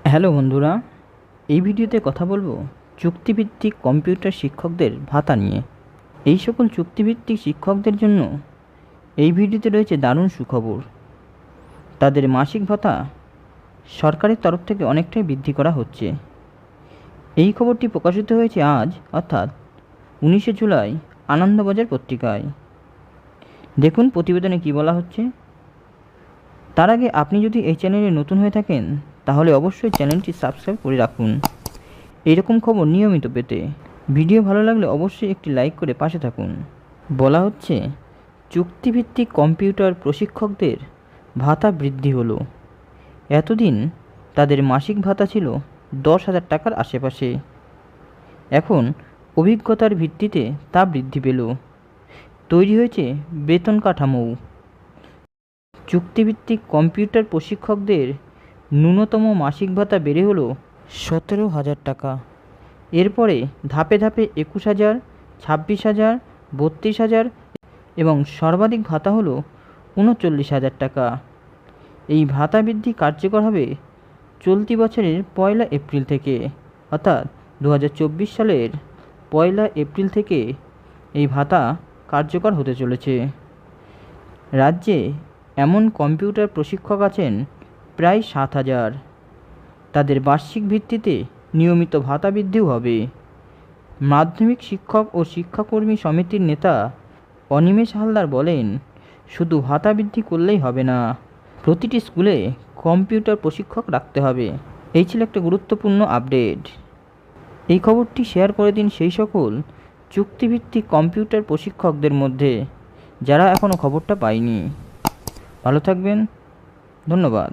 Hello বন্ধুরা, এই ভিডিওতে কথা বলবো চুক্তিভিত্তিক কম্পিউটার শিক্ষকদের ভাতা নিয়ে। এই সকল চুক্তিভিত্তিক শিক্ষকদের জন্য এই ভিডিওতে রয়েছে দারুণ সুখবর। তাদের মাসিক ভাতা সরকারের তরফ থেকে অনেকটাই বৃদ্ধি করা হচ্ছে। এই খবরটি প্রকাশিত হয়েছে আজ অর্থাৎ 19শে জুলাই আনন্দবাজার পত্রিকায়। দেখুন প্রতিবেদনে কী বলা হচ্ছে। তার আগে আপনি যদি এই চ্যানেলে নতুন হয়ে থাকেন তাহলে অবশ্যই চ্যানেলটি সাবস্ক্রাইব করে রাখুন এইরকম খবর নিয়মিত পেতে। ভিডিও ভালো লাগলে অবশ্যই একটি লাইক করে পাশে থাকুন। বলা হচ্ছে চুক্তিভিত্তিক কম্পিউটার প্রশিক্ষকদের ভাতা বৃদ্ধি হলো। এতদিন তাদের মাসিক ভাতা ছিল 10,000 টাকার আশেপাশে। এখন অভিজ্ঞতার ভিত্তিতে তা বৃদ্ধি পেল। তৈরি হয়েছে বেতন কাঠামো। চুক্তিভিত্তিক কম্পিউটার প্রশিক্ষকদের ন্যূনতম মাসিক ভাতা বেড়ে হলো 17,000 টাকা। এরপরে ধাপে ধাপে 21,000, 26,000, 32,000 এবং সর্বাধিক ভাতা হলো 39,000 টাকা। এই ভাতা বৃদ্ধি কার্যকর হবে চলতি বছরের 1 এপ্রিল থেকে, অর্থাৎ 2024 সালের 1 এপ্রিল থেকে এই ভাতা কার্যকর হতে চলেছে। রাজ্যে এমন কম্পিউটার প্রশিক্ষক আছেন প্রায় 7,000। তাদের বার্ষিক ভিত্তিতে নিয়মিত ভাতা বৃদ্ধিও হবে। মাধ্যমিক শিক্ষক ও শিক্ষাকর্মী সমিতির নেতা অনিমেষ হালদার বলেন, শুধু ভাতা বৃদ্ধি করলেই হবে না, প্রতিটি স্কুলে কম্পিউটার প্রশিক্ষক রাখতে হবে। এই ছিল একটা গুরুত্বপূর্ণ আপডেট। এই খবরটি শেয়ার করে দিন সেই সকল চুক্তিভিত্তিক কম্পিউটার প্রশিক্ষকদের মধ্যে যারা এখনও খবরটা পায়নি। ভালো থাকবেন, ধন্যবাদ।